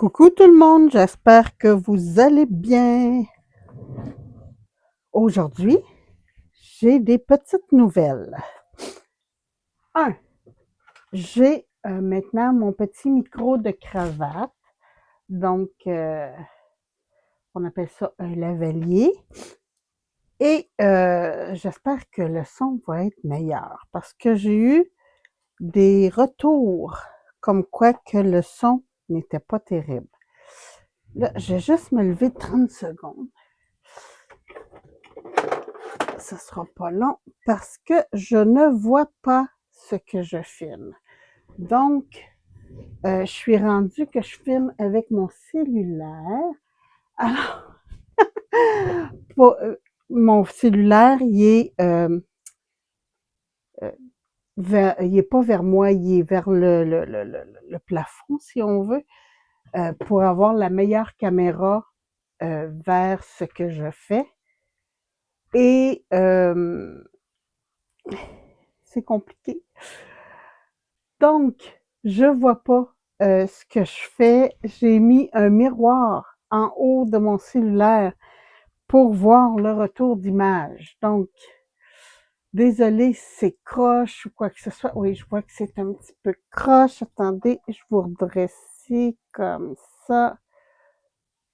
Coucou tout le monde, j'espère que vous allez bien. Aujourd'hui, j'ai des petites nouvelles. J'ai maintenant mon petit micro de cravate. Donc, on appelle ça un lavalier. Et j'espère que le son va être meilleur parce que j'ai eu des retours comme quoi que le son n'était pas terrible. Là, je vais juste me lever 30 secondes. Ça sera pas long parce que je ne vois pas ce que je filme. Donc, je suis rendue que je filme avec mon cellulaire. Alors, mon cellulaire, il est pas vers moi, il est vers le plafond, si on veut, pour avoir la meilleure caméra vers ce que je fais. Et c'est compliqué. Donc, je vois pas ce que je fais. J'ai mis un miroir en haut de mon cellulaire pour voir le retour d'image. Donc, désolée si c'est croche ou quoi que ce soit. Oui, je vois que c'est un petit peu croche. Attendez, je vous redresse comme ça.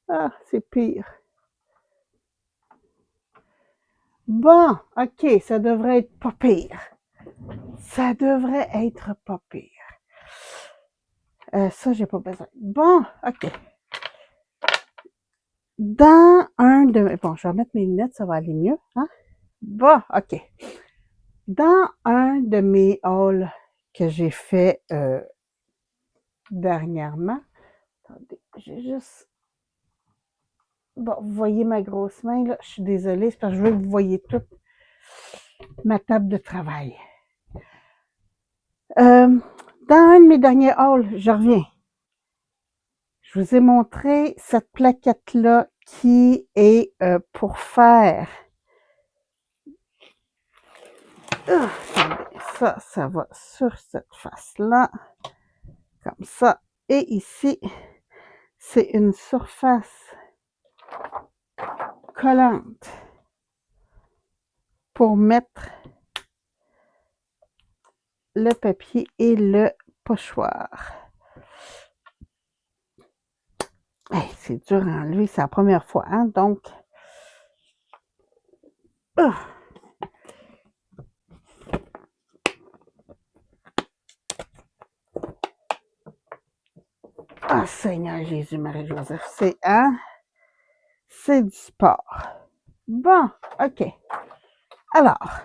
Ah, c'est pire. Bon, ok, ça devrait être pas pire. Ça devrait être pas pire. Ça, j'ai pas besoin. Bon, ok. Dans un de... Bon, je vais mettre mes lunettes, ça va aller mieux. Hein? Bon, ok. Dans un de mes hauls que j'ai fait dernièrement, attendez, j'ai juste... Bon, vous voyez ma grosse main, là, je suis désolée, c'est parce que je veux que vous voyez toute ma table de travail. Dans un de mes derniers hauls, je reviens. Je vous ai montré cette plaquette-là qui est pour faire... ça va sur cette face-là, comme ça. Et ici, c'est une surface collante pour mettre le papier et le pochoir. Hey, c'est dur à enlever, c'est la première fois, hein? Donc, ah, Seigneur Jésus, Marie-Joseph, c'est, hein? C'est du sport. Bon, ok. Alors,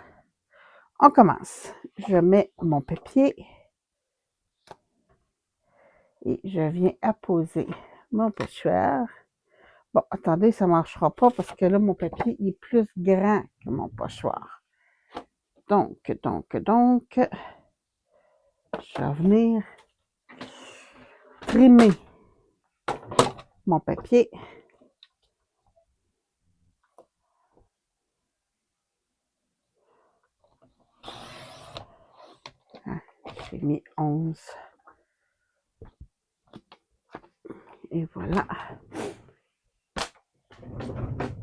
on commence. Je mets mon papier et je viens apposer mon pochoir. Bon, attendez, ça ne marchera pas parce que là, mon papier est plus grand que mon pochoir. Donc, je vais venir trimer mon papier. J'ai mis 11. Et voilà.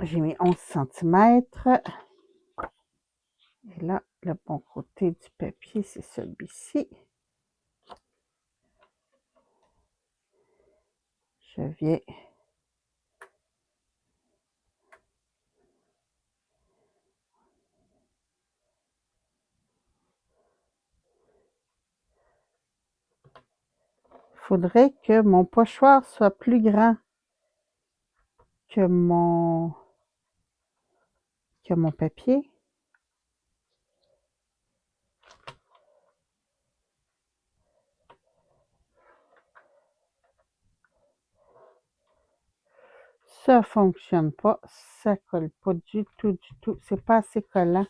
J'ai mis 11 cm. Et là, le bon côté du papier, c'est celui-ci. Je viens faudrait que mon pochoir soit plus grand que mon papier. Ça fonctionne pas, ça colle pas du tout, c'est pas assez collant.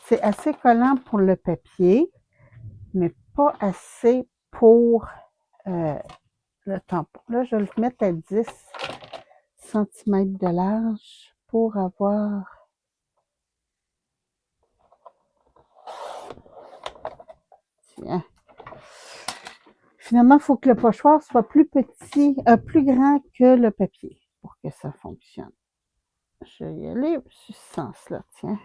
C'est assez collant pour le papier, mais pas assez pour le tampon. Là, je vais le mettre à 10 cm de large pour avoir... Tiens. finalement, il faut que le pochoir soit plus petit, plus grand que le papier pour que ça fonctionne. Je vais y aller sur ce sens-là, tiens.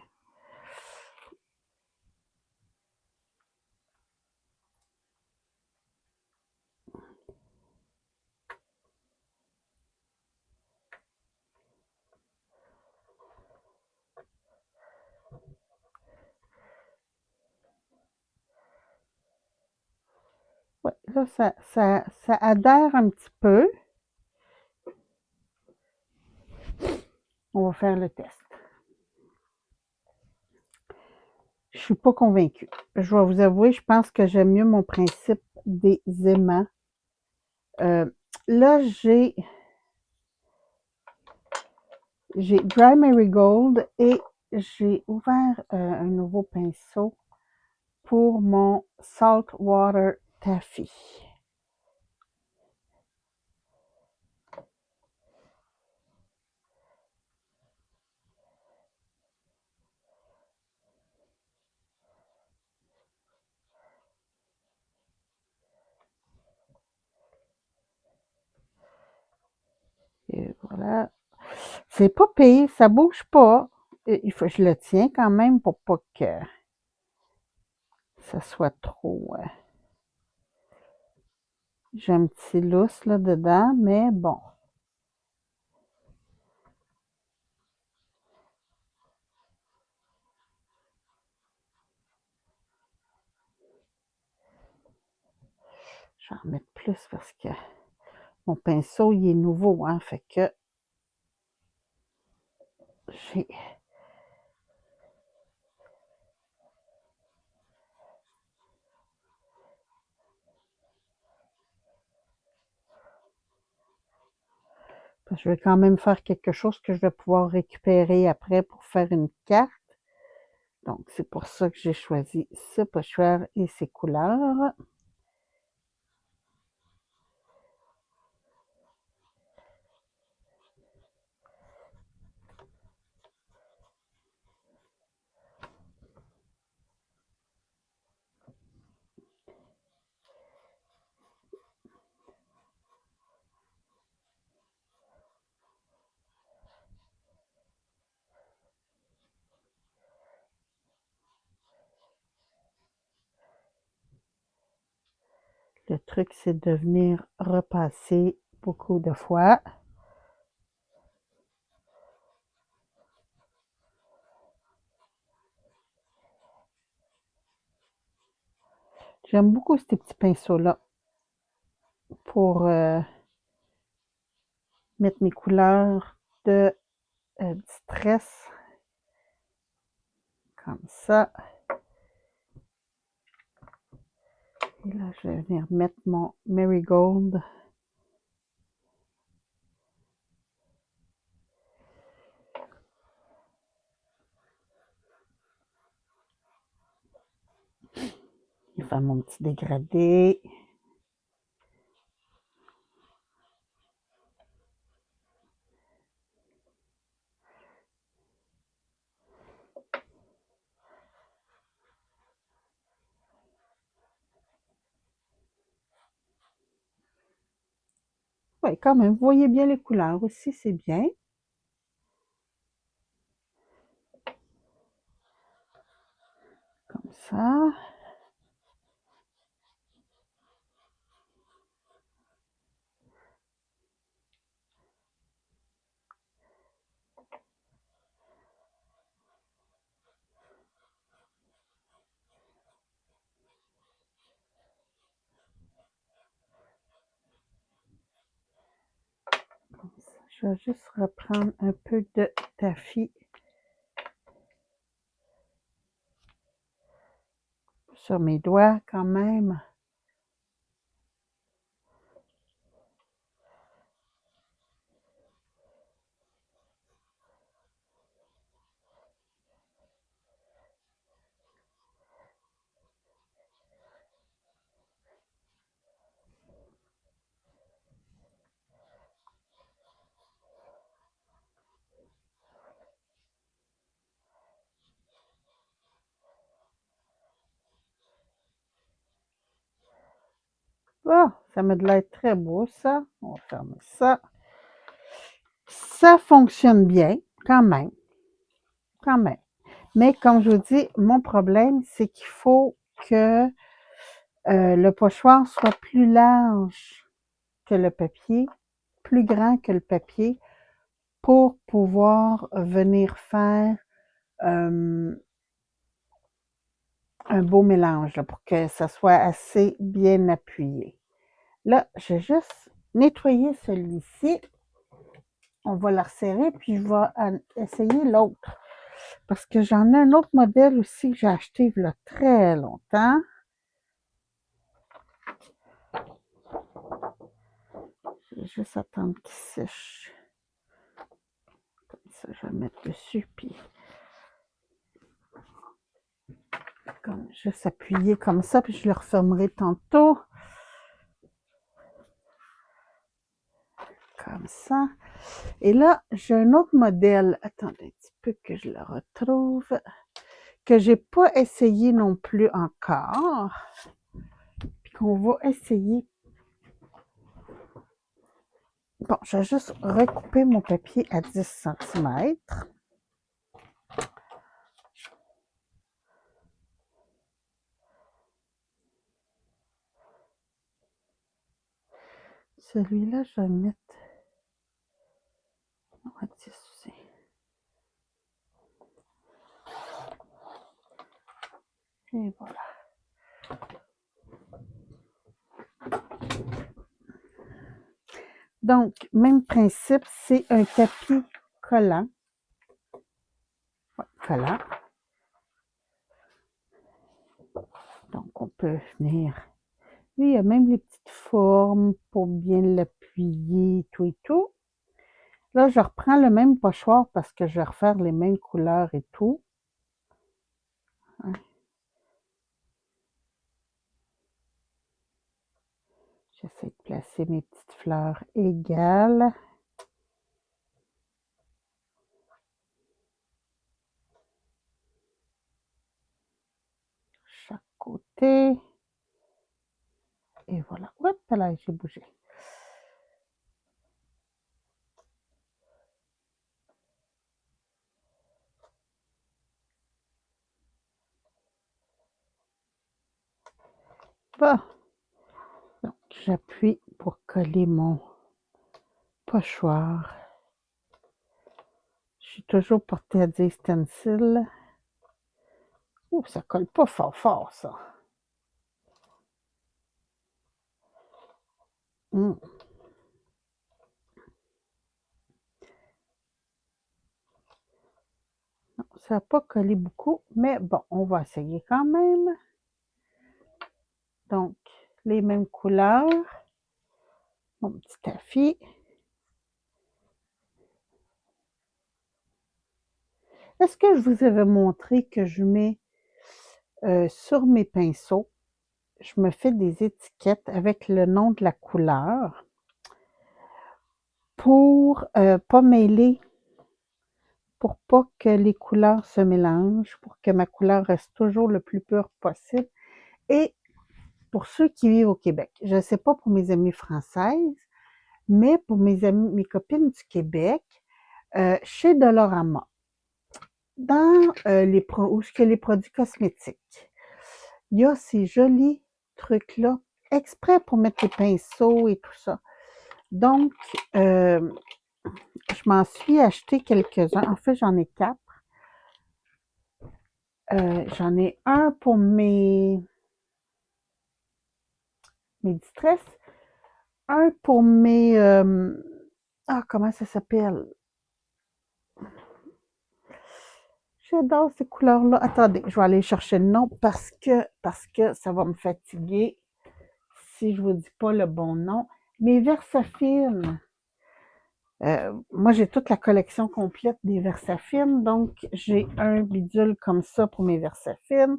Ouais, là, ça adhère un petit peu. On va faire le test. Je suis pas convaincue. Je vais vous avouer, je pense que j'aime mieux mon principe des aimants. Là, j'ai Dry Marigold et j'ai ouvert un nouveau pinceau pour mon Saltwater Taffy. Et voilà. C'est pas pire, ça bouge pas. Il faut que je le tiens quand même pour pas que ça soit trop... J'ai un petit lousse là dedans, mais bon. Je vais en mettre plus parce que mon pinceau, il est nouveau, hein, fait que j'ai... Je vais quand même faire quelque chose que je vais pouvoir récupérer après pour faire une carte. Donc, c'est pour ça que j'ai choisi ce pochoir et ses couleurs. Le truc, c'est de venir repasser beaucoup de fois. J'aime beaucoup ces petits pinceaux-là pour mettre mes couleurs de distress. Comme ça. Et là, je vais venir mettre mon Marigold. Je vais faire mon petit dégradé. Oui, quand même, vous voyez bien les couleurs aussi, c'est bien. Comme ça. Je vais juste reprendre un peu de taffy sur mes doigts quand même. Oh, Ça m'a de l'air très beau, ça. On va fermer ça. Ça fonctionne bien, quand même. Quand même. Mais comme je vous dis, mon problème, c'est qu'il faut que le pochoir soit plus large que le papier, plus grand que le papier, pour pouvoir venir faire un beau mélange, là, pour que ça soit assez bien appuyé. Là, je vais juste nettoyer celui-ci. On va le resserrer, puis je vais essayer l'autre. Parce que j'en ai un autre modèle aussi que j'ai acheté il y a très longtemps. Je vais juste attendre qu'il sèche. Comme ça, je vais le mettre dessus, puis comme juste appuyer comme ça, puis je le refermerai tantôt. Comme ça. Et là, j'ai un autre modèle. Attendez un petit peu que je le retrouve. Que j'ai pas essayé non plus encore. Puis qu'on va essayer. Bon, je vais juste recouper mon papier à 10 cm. Celui-là, je vais le mettre à 10 aussi. Et voilà. Donc, même principe, c'est un tapis collant. Ouais, collant. Donc, on peut venir. Lui, il y a même les petites formes pour bien l'appuyer, tout et tout. Là, je reprends le même pochoir parce que je vais refaire les mêmes couleurs et tout. Hein. J'essaie de placer mes petites fleurs égales. Chaque côté. Et voilà. Hop là, j'ai bougé. Bon. Donc, j'appuie pour coller mon pochoir. Je suis toujours portée à dire stencil. Ouh, ça colle pas fort fort, ça. Mm. Non, ça n'a pas collé beaucoup, mais bon, on va essayer quand même. Donc, les mêmes couleurs. Mon petit taffy. Est-ce que je vous avais montré que je mets sur mes pinceaux, je me fais des étiquettes avec le nom de la couleur pour pas mêler, pour pas que les couleurs se mélangent, pour que ma couleur reste toujours le plus pure possible. Et pour ceux qui vivent au Québec, je ne sais pas pour mes amies françaises, mais pour mes copines du Québec, chez Dolorama, dans où est-ce que les produits cosmétiques, il y a ces jolis trucs-là, exprès pour mettre les pinceaux et tout ça. Donc, je m'en suis acheté quelques-uns. En fait, j'en ai 4. J'en ai un pour mes distress, un pour mes... comment ça s'appelle? J'adore ces couleurs-là. Attendez, je vais aller chercher le nom parce que ça va me fatiguer si je ne vous dis pas le bon nom. Mes Versafilms. Moi, j'ai toute la collection complète des Versafilms, donc j'ai un bidule comme ça pour mes Versafilms.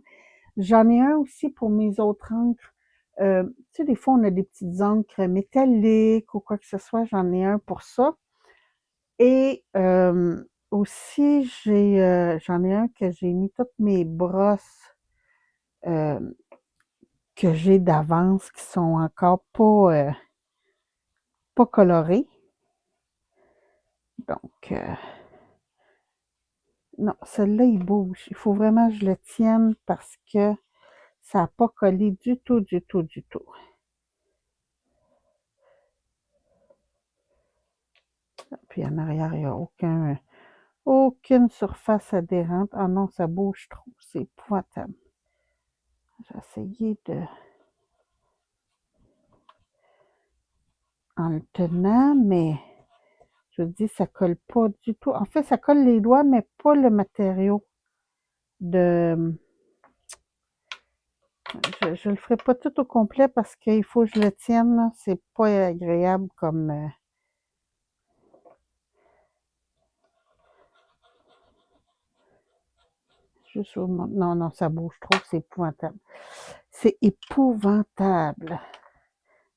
J'en ai un aussi pour mes autres encres. Tu sais, des fois, on a des petites encres métalliques ou quoi que ce soit. J'en ai un pour ça. Et aussi, j'en ai un que j'ai mis toutes mes brosses que j'ai d'avance qui sont encore pas colorés. Donc, non, celui-là, il bouge. Il faut vraiment que je le tienne parce que ça n'a pas collé du tout, du tout, du tout. Puis en arrière, il n'y a aucune surface adhérente. Ah non, ça bouge trop. C'est épouvantable. J'ai essayé de... en le tenant, mais je vous dis, ça colle pas du tout. En fait, ça colle les doigts, mais pas le matériau de... Je le ferai pas tout au complet parce qu'il faut que je le tienne. C'est pas agréable comme... juste au... Non, non, ça bouge trop, c'est épouvantable. C'est épouvantable.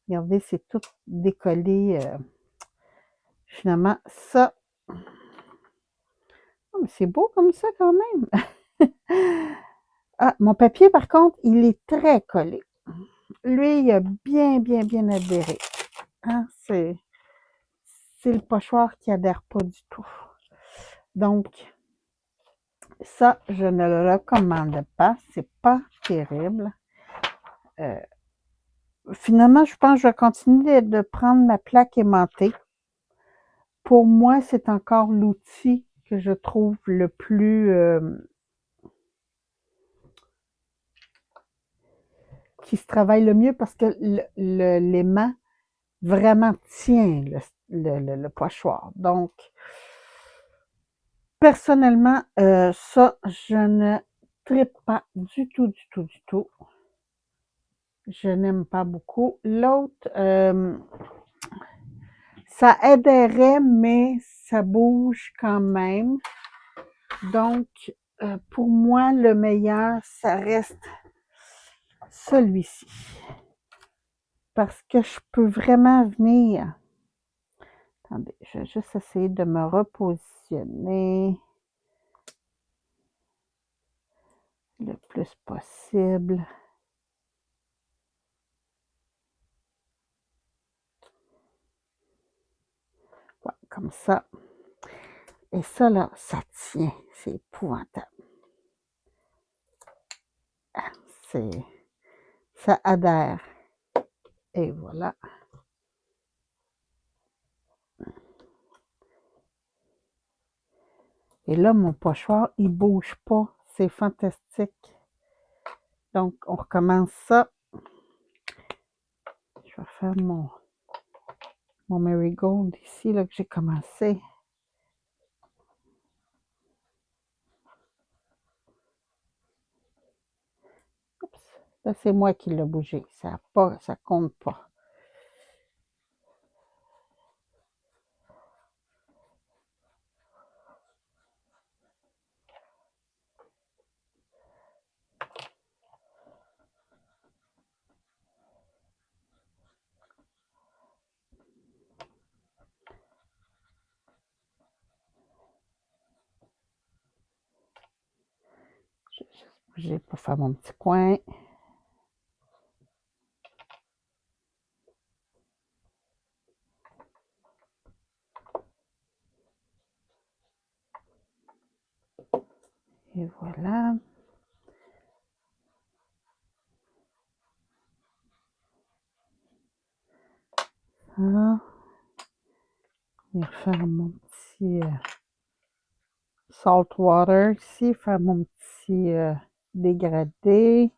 Regardez, c'est tout décollé. Finalement, ça... Oh, mais c'est beau comme ça quand même. Ah, mon papier, par contre, il est très collé. Lui, il a bien, bien, bien adhéré. Hein? C'est le pochoir qui adhère pas du tout. Donc, ça, je ne le recommande pas. C'est pas terrible. Finalement, je pense que je vais continuer de prendre ma plaque aimantée. Pour moi, c'est encore l'outil que je trouve le plus... qui se travaille le mieux parce que l'aimant vraiment tient le pochoir. Donc, personnellement, ça, je ne tripe pas du tout, du tout, du tout. Je n'aime pas beaucoup. L'autre, ça adhérait, mais ça bouge quand même. Donc, pour moi, le meilleur, ça reste celui-ci. Parce que je peux vraiment venir... Attendez, je vais juste essayer de me repositionner le plus possible. Ouais, comme ça. Et ça, là, ça tient. C'est épouvantable. Ça adhère. Et voilà. Et là, mon pochoir, il bouge pas. C'est fantastique. Donc, on recommence ça. Je vais faire mon marigold ici, là, que j'ai commencé. Oups. Là, c'est moi qui l'ai bougé. Ça compte pas. Je vais juste bouger pour faire mon petit coin. Et voilà. Ah. Je vais refaire mon petit salt water ici, faire mon petit dégradé.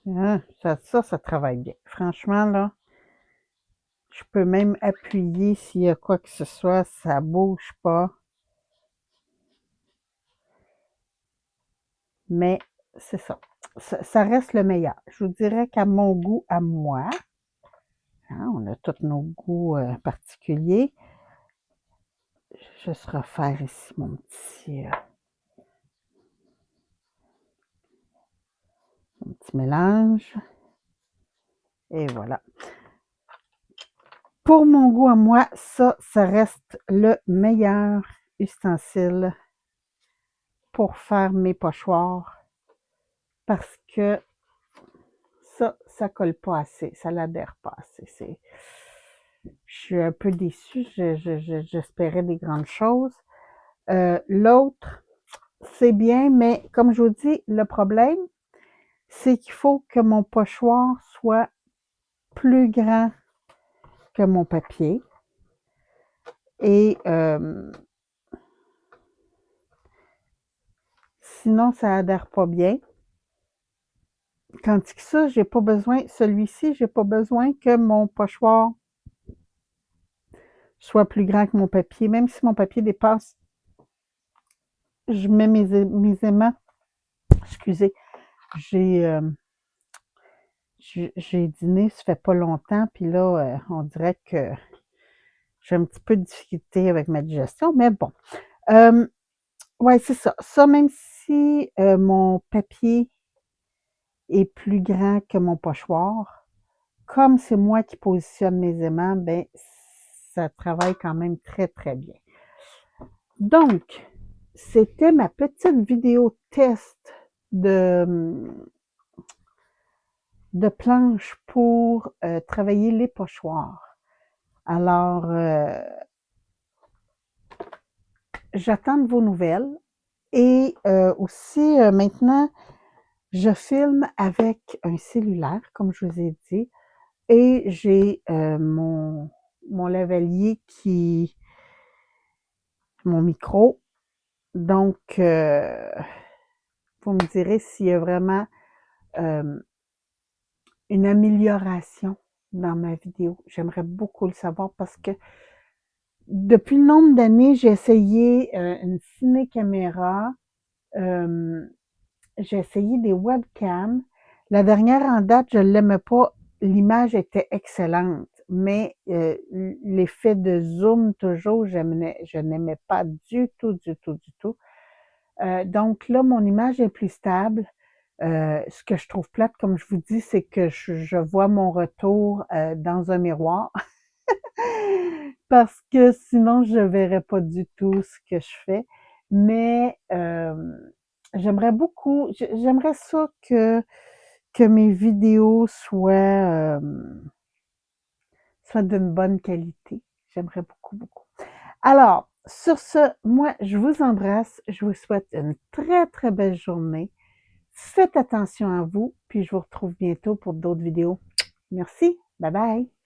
Hein, ça travaille bien. Franchement, là, je peux même appuyer s'il y a quoi que ce soit, ça bouge pas. Mais c'est ça. Ça reste le meilleur. Je vous dirais qu'à mon goût, à moi, hein, on a tous nos goûts particuliers, juste refaire ici mon petit mélange. Et voilà. Pour mon goût à moi, ça reste le meilleur ustensile pour faire mes pochoirs parce que ça colle pas assez, ça l'adhère pas assez. Je suis un peu déçue, j'espérais des grandes choses. L'autre, c'est bien, mais comme je vous dis, le problème, c'est qu'il faut que mon pochoir soit plus grand que mon papier. Et sinon, ça adhère pas bien. Tandis que ça, j'ai pas besoin, celui-ci, j'ai pas besoin que mon pochoir soit plus grand que mon papier. Même si mon papier dépasse, je mets mes aimants. Excusez, j'ai dîné, ça fait pas longtemps, puis là, on dirait que j'ai un petit peu de difficulté avec ma digestion, mais bon. Ouais, c'est ça. Ça, même si mon papier est plus grand que mon pochoir, comme c'est moi qui positionne mes aimants, ben ça travaille quand même très, très bien. Donc, c'était ma petite vidéo test de planche pour travailler les pochoirs. Alors, j'attends de vos nouvelles et aussi maintenant, je filme avec un cellulaire, comme je vous ai dit, et j'ai mon lavalier mon micro. Donc, vous me direz s'il y a vraiment une amélioration dans ma vidéo. J'aimerais beaucoup le savoir parce que depuis le nombre d'années, j'ai essayé une ciné-caméra, j'ai essayé des webcams. La dernière en date, je ne l'aimais pas. L'image était excellente, mais l'effet de zoom, toujours, je n'aimais pas du tout, du tout, du tout. Donc là, mon image est plus stable. Ce que je trouve plate, comme je vous dis, c'est que je vois mon retour dans un miroir parce que sinon, je ne verrais pas du tout ce que je fais. Mais j'aimerais beaucoup, j'aimerais ça que mes vidéos soient d'une bonne qualité. J'aimerais beaucoup, beaucoup. Alors, sur ce, moi, je vous embrasse. Je vous souhaite une très, très belle journée. Faites attention à vous, puis je vous retrouve bientôt pour d'autres vidéos. Merci. Bye bye.